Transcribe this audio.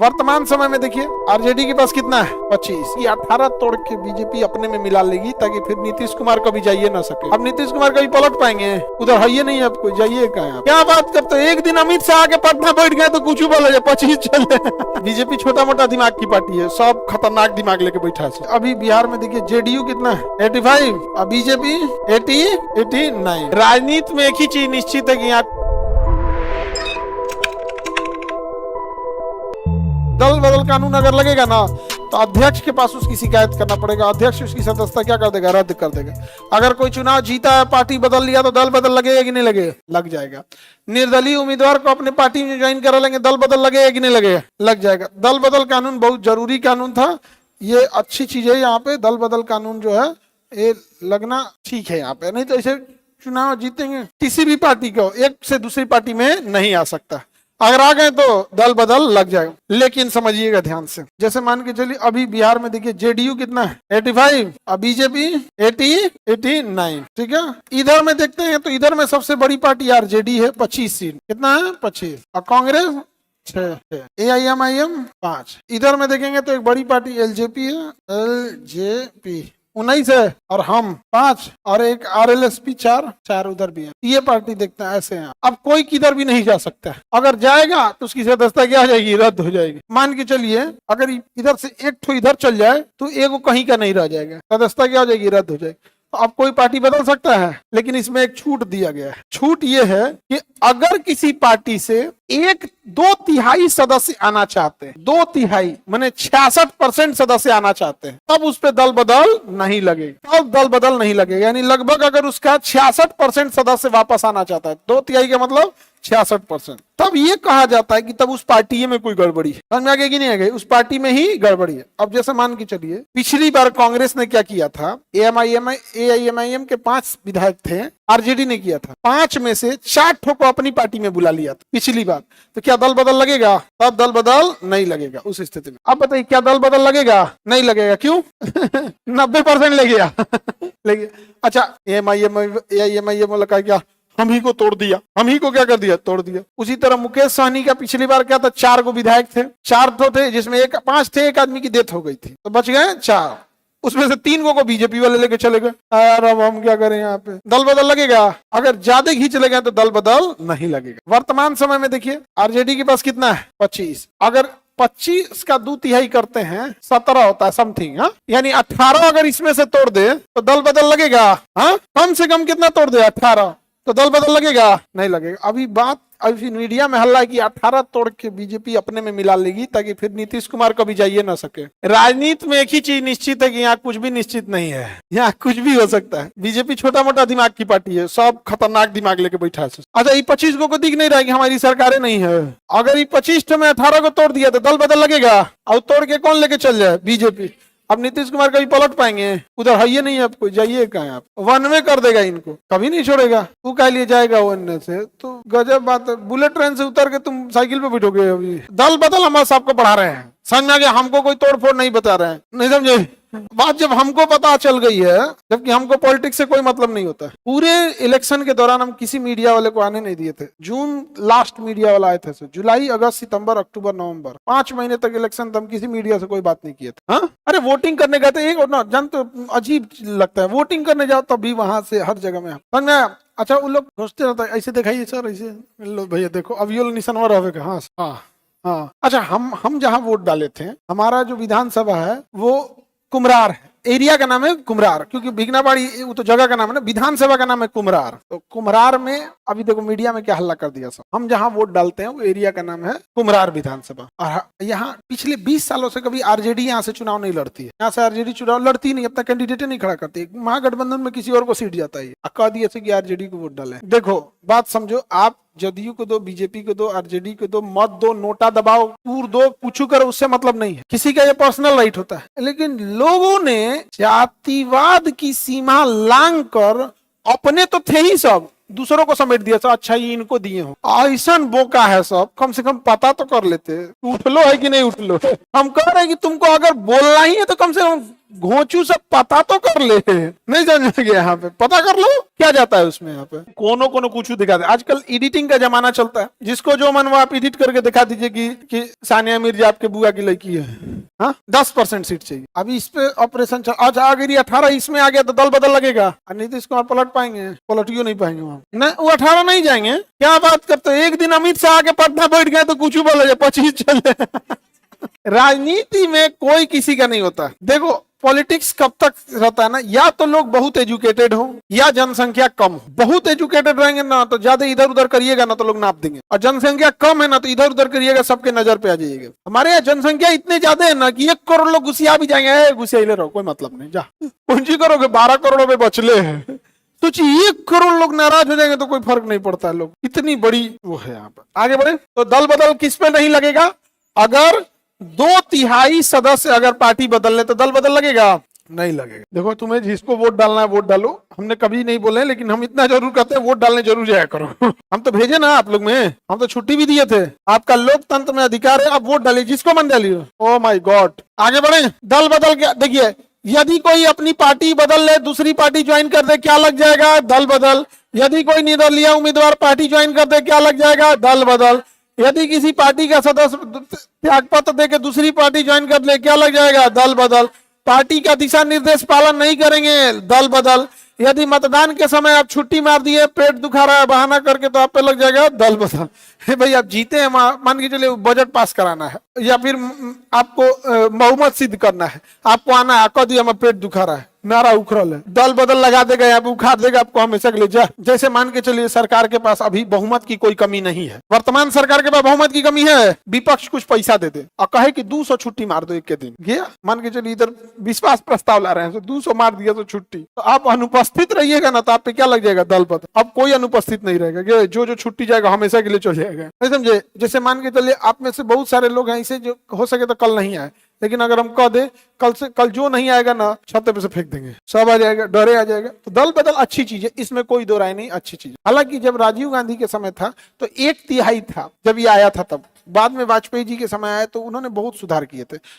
वर्तमान समय में देखिए आरजेडी के पास कितना है 25, ये 18 तोड़ के बीजेपी अपने में मिला लेगी ताकि फिर नीतीश कुमार कभी जाइए ना सके। अब नीतीश कुमार कभी पलट पाएंगे? उधर है ही नहीं, अब कोई जाइए कहाँ? क्या बात करते हो? एक दिन अमित शाह के पटना बैठ गए तो कुछ बोले 25 चले। बीजेपी छोटा मोटा दिमाग की पार्टी है, सब खतरनाक दिमाग लेके बैठा है। अभी बिहार में देखिए जेडीयू कितना है 85 और बीजेपी 89। राजनीति में एक ही चीज निश्चित है कि यहाँ दल बदल कानून अगर लगेगा ना तो अध्यक्ष के पास उसकी शिकायत करना पड़ेगा, अध्यक्ष उसकी सदस्यता क्या कर देगा, रद्द कर देगा। अगर कोई चुनाव जीता है, पार्टी बदल लिया तो दल बदल लगेगा कि नहीं लगेगा? लग जाएगा। निर्दलीय उम्मीदवार को अपने पार्टी में ज्वाइन करा लेंगे, दल बदल लगेगा कि नहीं लगेगा? लग जाएगा। दल बदल कानून बहुत जरूरी कानून था, ये अच्छी चीज है। यहाँ पे दल बदल कानून जो है ये लगना ठीक है यहाँ पे, नहीं तो ऐसे चुनाव जीतेंगे किसी भी पार्टी को एक से दूसरी पार्टी में नहीं आ सकता। अगर आ गए तो दल बदल लग जाएगा। लेकिन समझिएगा ध्यान से, जैसे मान के चलिए अभी बिहार में देखिए जेडीयू कितना है 85 और बीजेपी 89, ठीक है। इधर में देखते हैं तो इधर में सबसे बड़ी पार्टी आरजेडी है 25 सीट, कितना है 25, और कांग्रेस 6, एआईएमआईएम 5। इधर में देखेंगे तो एक बड़ी पार्टी एलजेपी है, एलजेपी 19 है, और हम 5, और एक आरएलएसपी 4 उधर भी है। ये पार्टी देखते हैं ऐसे हैं। अब कोई किधर भी नहीं जा सकता है, अगर जाएगा तो उसकी सदस्यता क्या हो जाएगी, रद्द हो जाएगी। मान के चलिए अगर इधर से एक ठो इधर चल जाए तो एगो कहीं का नहीं रह जाएगा, सदस्यता क्या हो जाएगी, रद्द हो जाएगी। तो अब कोई पार्टी बदल सकता है, लेकिन इसमें एक छूट दिया गया है। छूट ये है कि अगर किसी पार्टी से 1/2 सदस्य आना चाहते हैं, 2/3 माने 66% सदस्य आना चाहते हैं, तब उस पर दल बदल नहीं लगेगा। तब दल बदल नहीं लगेगा, यानी लगभग अगर उसका 66% सदस्य वापस आना चाहता है, 2/3 का मतलब 66%, तब ये कहा जाता है कि तब उस पार्टी में कोई गड़बड़ी है। समझ में आ गई कि नहीं आ गई? उस पार्टी में ही गड़बड़ी है। अब जैसे मान के चलिए पिछली बार कांग्रेस ने क्या किया था, एआईएमआईएम के 5 विधायक थे, आरजेडी ने किया था, 5 में से 4 ठो को अपनी पार्टी में बुला लिया था पिछली बार। तो क्या दल बदल लगेगा? तब दल बदल नहीं लगेगा उस स्थिति में। अब बताइए क्या दल बदल लगेगा? नहीं लगेगा। क्यों? 90% लगेगा। अच्छा, एआईएमआईएम वाला का क्या, हम ही को तोड़ दिया, हम ही को क्या कर दिया, तोड़ दिया। उसी तरह मुकेश सहनी का पिछली बार क्या था, 4 को विधायक थे, 4 तो थे, जिसमें 5 थे, एक आदमी की डेथ हो गई थी, तो बच गए 4, उसमें से 3 को बीजेपी वाले लेके चले गए। अब हम क्या करें यहाँ पे? दल बदल लगेगा? अगर ज्यादा खींच चले गए तो दल बदल नहीं लगेगा। वर्तमान समय में देखिए आरजेडी के पास कितना है 25, अगर 25 का 2/3 करते हैं 17 होता है समथिंग, यानी 18 अगर इसमें से तोड़ दे तो दल बदल लगेगा। हाँ, कम से कम कितना तोड़ दे, 18, तो दल बदल लगेगा? नहीं लगेगा। अभी मीडिया में हल्ला है कि 18 तोड़ के बीजेपी अपने में मिला लेगी ताकि फिर नीतीश कुमार कभी जाइए ना सके। राजनीति में एक ही चीज निश्चित है कि यहाँ कुछ भी निश्चित नहीं है, यहाँ कुछ भी हो सकता है। बीजेपी छोटा मोटा दिमाग की पार्टी है, सब खतरनाक दिमाग लेके बैठा है। अच्छा, ये 25 को दिख नहीं रहा है कि हमारी सरकारें नहीं है। अगर ये 25 में 18 को तोड़ दिया तो दल बदल लगेगा, और तोड़ के कौन लेके चल जाए, बीजेपी। अब नीतीश कुमार कभी पलट पाएंगे? उधर है ही नहीं, अब कोई जाइए कहाँ? आप वन में कर देगा, इनको कभी नहीं छोड़ेगा। वो कह लिए जाएगा वन से, तो गजब बात है। बुलेट ट्रेन से उतर के तुम साइकिल पे बैठोगे। अभी दल बदल हमारे साहब को पढ़ा रहे हैं, समझ में आ गया? हमको कोई तोड़ फोड़ नहीं बता रहे हैं, नहीं समझे बात? जब हमको पता चल गई है, जबकि हमको पॉलिटिक्स से कोई मतलब नहीं होता है। पूरे इलेक्शन के दौरान हम किसी मीडिया वाले को आने नहीं दिए थे। जून लास्ट मीडिया वाला आए थे, जुलाई, अगस्त, सितंबर, अक्टूबर, नवंबर, 5 महीने तक इलेक्शन, हम किसी मीडिया से कोई बात नहीं किए थे। हाँ, अरे वोटिंग करने गए थे, एक ना जन तो अजीब लगता है, वोटिंग करने जाओ तभी वहां से हर जगह में। अच्छा, उन लोग सोचते रहता है ऐसे दिखाइए सर, ऐसे लो भैया देखो अब ये निशानवा रहेगा। हाँ हाँ हाँ। अच्छा, हम जहाँ वोट डाले थे, हमारा जो विधानसभा है वो कुमरार है, एरिया का नाम है कुमरार, क्योंकि भिगनाबाड़ी वो तो जगह का नाम है ना, विधानसभा का नाम है कुमरार। तो कुमरार में अभी देखो मीडिया में क्या हल्ला कर दिया सब। हम जहाँ वोट डालते हैं वो एरिया का नाम है कुमरार विधानसभा। और यहाँ पिछले 20 सालों से कभी आरजेडी यहाँ से चुनाव नहीं लड़ती है। यहाँ से आरजेडी चुनाव लड़ती नहीं, अपना कैंडिडेट नहीं खड़ा करती। महागठबंधन में किसी और को सीट जाता है, कह दिए कि आरजेडी को वोट डाले। देखो बात समझो, आप जदयू को दो, बीजेपी को दो, आरजेडी को दो, मत दो, नोटा दबाओ, टूर दो, पूछू करो, उससे मतलब नहीं है। किसी का ये पर्सनल राइट होता है। लेकिन लोगों ने जातिवाद की सीमा लांघ कर, अपने तो थे ही सब, दूसरों को समेट दिया, तो अच्छा ये इनको दिए हो। ऐसा बोका है सब, कम से कम पता तो कर लेते, उठ लो है कि नहीं उठ लो। हम कह रहे हैं कि तुमको अगर बोलना ही है तो कम से कम घोंचू सब पता तो कर ले, नहीं समझ गया, यहाँ पे पता कर लो क्या जाता है उसमें। यहाँ पे कोनो कोनो कुछ दिखा दे। आजकल एडिटिंग का जमाना चलता है, जिसको जो मन वो आप एडिट करके दिखा दीजिए कि सानिया मिर्जा आपके बुआ की लड़की है। हाँ, 10% सीट चाहिए। अभी इस पे ऑपरेशन चल, आज आ गई 18, इसमें आ गया तो दल बदल लगेगा। नीतीश कुमार पलट पाएंगे? पलटियो नहीं पाएंगे वहां, नहीं, वो 18 नहीं जाएंगे। क्या बात करते हो, एक दिन अमित शाह आके पटना बैठ गए तो कुछ बोले 25 चले। राजनीति में कोई किसी का नहीं होता। देखो पॉलिटिक्स कब तक रहता है ना, या तो लोग बहुत एजुकेटेड हो या जनसंख्या कम हो। बहुत एजुकेटेड रहेंगे ना तो ज्यादा इधर उधर करिएगा ना तो लोग नाप देंगे, और जनसंख्या कम है ना तो इधर उधर करिएगा सबके नजर पे आ जाइएगा। हमारे यहाँ जनसंख्या इतने ज्यादा है ना कि 1 करोड़ लोग घुसिया भी जाएंगे, घुसिया रहो कोई मतलब नहीं, जा पूंजी करोगे 12 करोड़ में बचले हैं। तो 1 करोड़ लोग नाराज हो जाएंगे तो कोई फर्क नहीं पड़ता है, लोग इतनी बड़ी वो है। यहाँ पर आगे बढ़े तो दल बदल किस पे नहीं लगेगा? अगर 2/3 सदस्य अगर पार्टी बदल ले तो दल बदल लगेगा? नहीं लगेगा। देखो तुम्हें जिसको वोट डालना है वोट डालो, हमने कभी नहीं बोले, लेकिन हम इतना जरूर कहते हैं वोट डालने जरूर जाया करो। हम तो भेजे ना आप लोग में, हम तो छुट्टी भी दिए थे। आपका लोकतंत्र में अधिकार है, आप वोट डालिए जिसको मन डालिए। ओ माय गॉड, आगे बढ़े। दल बदल क्या, देखिए यदि कोई अपनी पार्टी बदल ले, दूसरी पार्टी ज्वाइन कर दे, क्या लग जाएगा? दल बदल। यदि कोई निर्दलीय उम्मीदवार पार्टी ज्वाइन कर दे, क्या लग जाएगा? दल बदल। यदि किसी पार्टी का सदस्य त्यागपत्र देके दूसरी पार्टी ज्वाइन कर ले, क्या लग जाएगा? दल बदल। पार्टी का दिशा निर्देश पालन नहीं करेंगे, दल बदल। यदि मतदान के समय आप छुट्टी मार दिए, पेट दुखा रहा है बहाना करके, तो आप पे लग जाएगा दल बदल। भाई आप जीते हैं, मान के चलिए बजट पास कराना है या फिर आपको बहुमत सिद्ध करना है, आपको आना है, कह दिया मैं पेट दुखा रहा है, नारा उखड़ल है, दल बदल लगा देगा, यहाँ पे उखाड़ देगा आपको हमेशा के लिए। जैसे मान के चलिए सरकार के पास अभी बहुमत की कोई कमी नहीं है, वर्तमान सरकार के पास बहुमत की कमी है, विपक्ष कुछ पैसा दे दे और कहे कि 200 छुट्टी मार दो एक के दिन, गया मान के चलिए इधर विश्वास प्रस्ताव ला रहे हैं तो 200 मार दिया तो छुट्टी, तो आप अनुपस्थित रहिएगा ना तो आप पे क्या लग जाएगा? दल बदल। अब कोई अनुपस्थित नहीं रहेगा, जो छुट्टी जाएगा हमेशा के लिए चल जाएगा, नहीं समझे? जैसे मान के चलिए आप में से बहुत सारे लोग हैं ऐसे जो हो सके तो कल नहीं आए, लेकिन अगर हम कह दे कल जो नहीं आएगा ना छत पे से फेंक देंगे, सब आ जाएगा, डरे आ जाएगा। तो दल बदल अच्छी चीज है, इसमें कोई दो राय नहीं, अच्छी चीज। हालांकि जब राजीव गांधी के समय था तो 1/3 था जब ये आया था, तब बाद में वाजपेयी जी के समय आया तो उन्होंने बहुत सुधार किए थे।